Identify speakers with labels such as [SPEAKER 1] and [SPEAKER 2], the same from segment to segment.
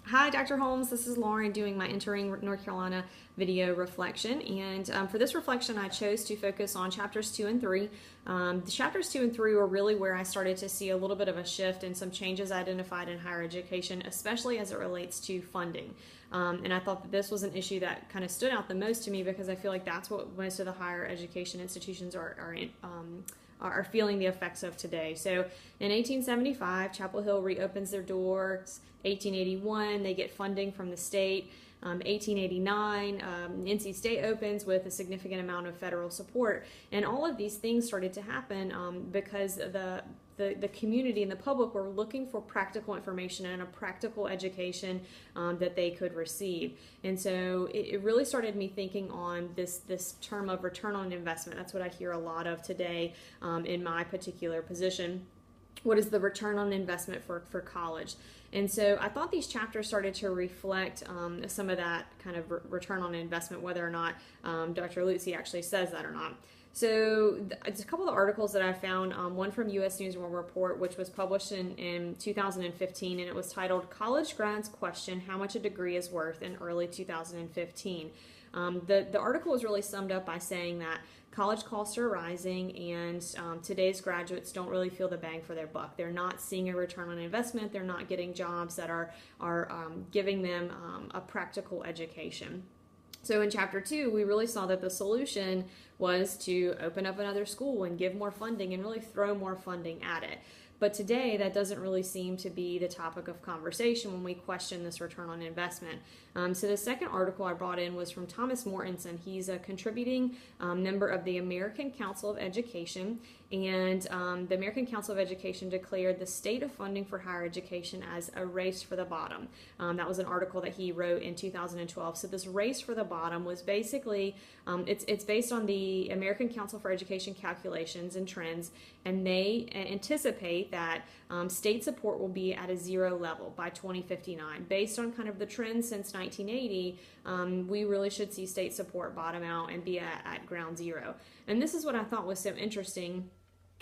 [SPEAKER 1] Hi, Dr. Holmes. This is Lauren doing my Entering North Carolina video reflection. And for this reflection, I chose to focus on chapters 2 and 3. The chapters 2 and 3 were really where I started to see a little bit of a shift and some changes identified in higher education, especially as it relates to funding. And I thought that this was an issue that kind of stood out the most to me because I feel like that's what most of the higher education institutions are feeling the effects of today. So in 1875, Chapel Hill reopens their doors. 1881, they get funding from the state. 1889, NC State opens with a significant amount of federal support. And all of these things started to happen because the community and the public were looking for practical information and a practical education that they could receive. And so it really started me thinking on this term of return on investment. That's what I hear a lot of today in my particular position. What is the return on investment for college? And so I thought these chapters started to reflect some of that kind of return on investment, whether or not Dr. Lutzy actually says that or not. So it's a couple of articles that I found, one from U.S. News and World Report, which was published in 2015, and it was titled College Grads Question How Much a Degree is Worth in Early 2015. The article was really summed up by saying that college costs are rising and today's graduates don't really feel the bang for their buck. They're not seeing a return on investment. They're not getting jobs that are giving them a practical education. So in chapter 2, we really saw that the solution was to open up another school and give more funding and really throw more funding at it. But today, that doesn't really seem to be the topic of conversation when we question this return on investment. So the second article I brought in was from Thomas Mortensen. He's a contributing member of the American Council of Education, and the American Council of Education declared the state of funding for higher education as a race for the bottom. That was an article that he wrote in 2012. So this race for the bottom was basically, it's based on the American Council for Education calculations and trends, and they anticipate that state support will be at a zero level by 2059. Based on kind of the trends since 1980, we really should see state support bottom out and be at ground zero. And this is what I thought was so interesting,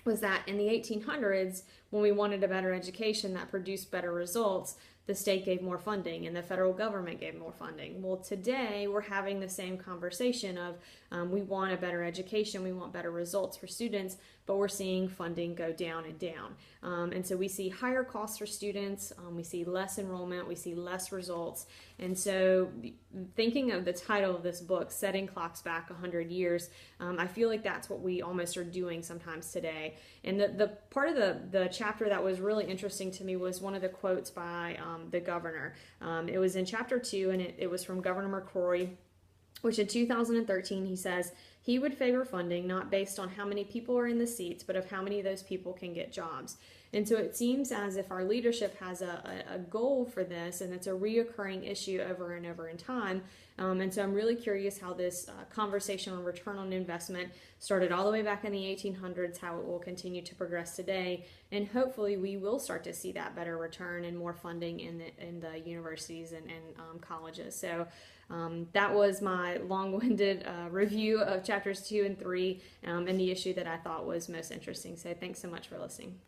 [SPEAKER 1] was that in the 1800s, when we wanted a better education that produced better results, the state gave more funding and the federal government gave more funding. Well, today we're having the same conversation of we want a better education, we want better results for students, but we're seeing funding go down and down. And so we see higher costs for students, we see less enrollment, we see less results. And so thinking of the title of this book, Setting Clocks Back 100 Years, I feel like that's what we almost are doing sometimes today. And the part of the chapter that was really interesting to me was one of the quotes by the governor. It was in chapter 2, and it was from Governor McCrory, which in 2013 he says he would favor funding not based on how many people are in the seats, but of how many of those people can get jobs. And so it seems as if our leadership has a goal for this, and it's a reoccurring issue over and over in time. And so I'm really curious how this conversation on return on investment started all the way back in the 1800s, how it will continue to progress today, and hopefully we will start to see that better return and more funding in the universities and colleges. So that was my long-winded review of chapters 2 and 3 and the issue that I thought was most interesting. So thanks so much for listening.